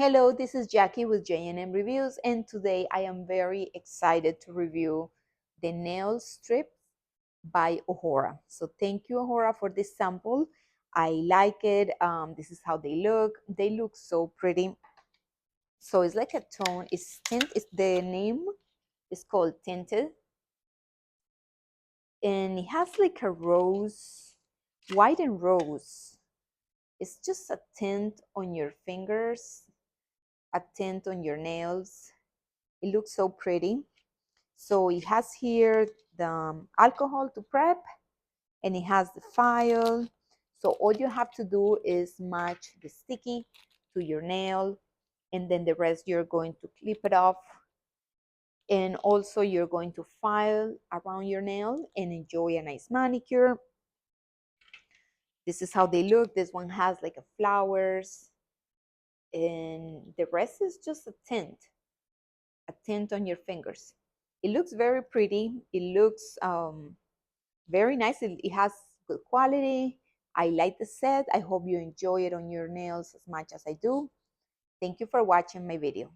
Hello, this is Jackie with J&M Reviews, and today I am very excited to review the nail strips by Ohora. So thank you, Ohora, for this sample. I like it. This is how they look. They look so pretty. So it's like a tone. It's tint. It's the name is called Tinted, and it has like a rose, white and rose. It's just a tint on your fingers, a tint on your nails. It looks so pretty. So it has here the alcohol to prep, and it has the file. So all you have to do is match the sticky to your nail, and then the rest you're going to clip it off. And also you're going to file around your nail and enjoy a nice manicure. This is how they look. This one has like a flowers, and the rest is just a tint on your fingers. It looks very pretty. It looks very nice. It has good quality. I like the set. I hope you enjoy it on your nails as much as I do. Thank you for watching my video.